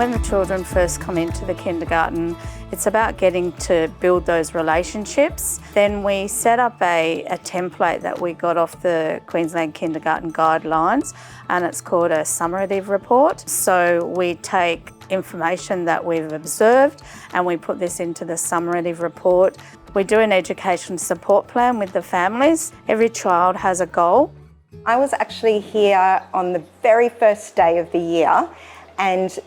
When the children first come into the kindergarten, it's about getting to build those relationships. Then we set up a template that we got off the Queensland Kindergarten Guidelines, and it's called a summative report. So we take information that we've observed and we put this into the summative report. We do an education support plan with the families. Every child has a goal. I was actually here on the very first day of the year, and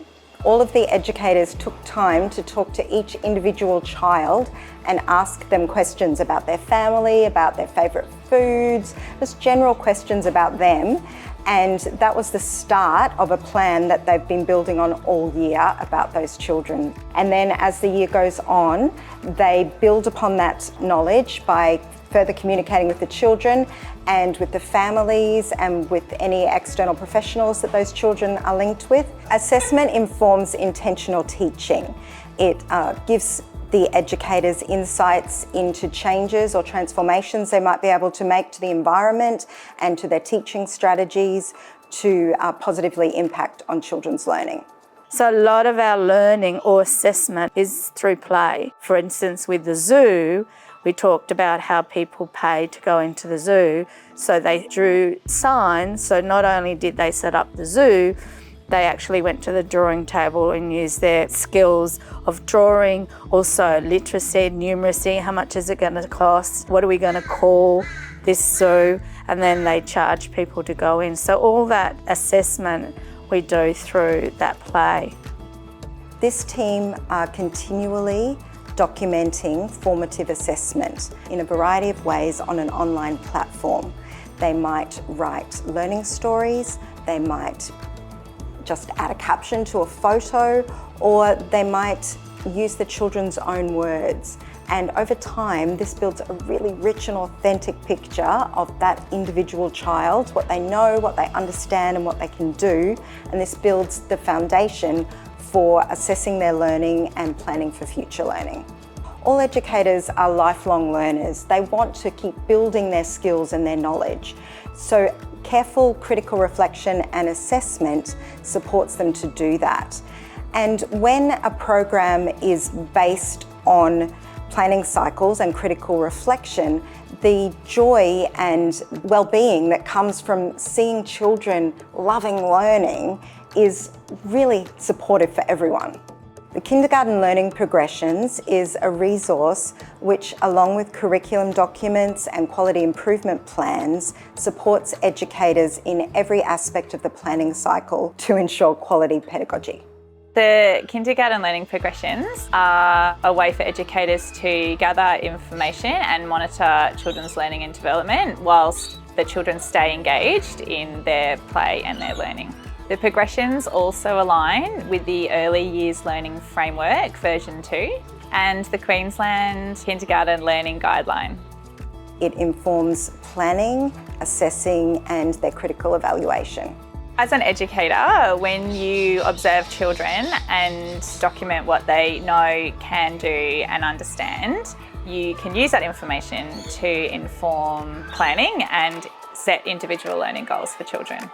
all of the educators took time to talk to each individual child and ask them questions about their family, about their favourite foods, just general questions about them. And that was the start of a plan that they've been building on all year about those children. And then as the year goes on, they build upon that knowledge by further communicating with the children and with the families and with any external professionals that those children are linked with. Assessment informs intentional teaching. It gives the educators insights into changes or transformations they might be able to make to the environment and to their teaching strategies to positively impact on children's learning. So a lot of our learning or assessment is through play. For instance, with the zoo, we talked about how people pay to go into the zoo. So they drew signs. So not only did they set up the zoo, they actually went to the drawing table and used their skills of drawing, also literacy, numeracy, how much is it going to cost, what are we going to call this zoo, and then they charge people to go in. So all that assessment we do through that play. This team are continually documenting formative assessment in a variety of ways on an online platform. They might write learning stories, they might just add a caption to a photo, or they might use the children's own words. And over time, this builds a really rich and authentic picture of that individual child, what they know, what they understand, and what they can do. And this builds the foundation for assessing their learning and planning for future learning. All educators are lifelong learners. They want to keep building their skills and their knowledge. So careful critical reflection and assessment supports them to do that. And when a program is based on planning cycles and critical reflection, the joy and well-being that comes from seeing children loving learning is really supportive for everyone. The Kindergarten Learning Progressions is a resource which, along with curriculum documents and quality improvement plans, supports educators in every aspect of the planning cycle to ensure quality pedagogy. The Kindergarten Learning Progressions are a way for educators to gather information and monitor children's learning and development whilst the children stay engaged in their play and their learning. The progressions also align with the Early Years Learning Framework version 2 and the Queensland Kindergarten Learning Guideline. It informs planning, assessing and their critical evaluation. As an educator, when you observe children and document what they know, can do and understand, you can use that information to inform planning and set individual learning goals for children.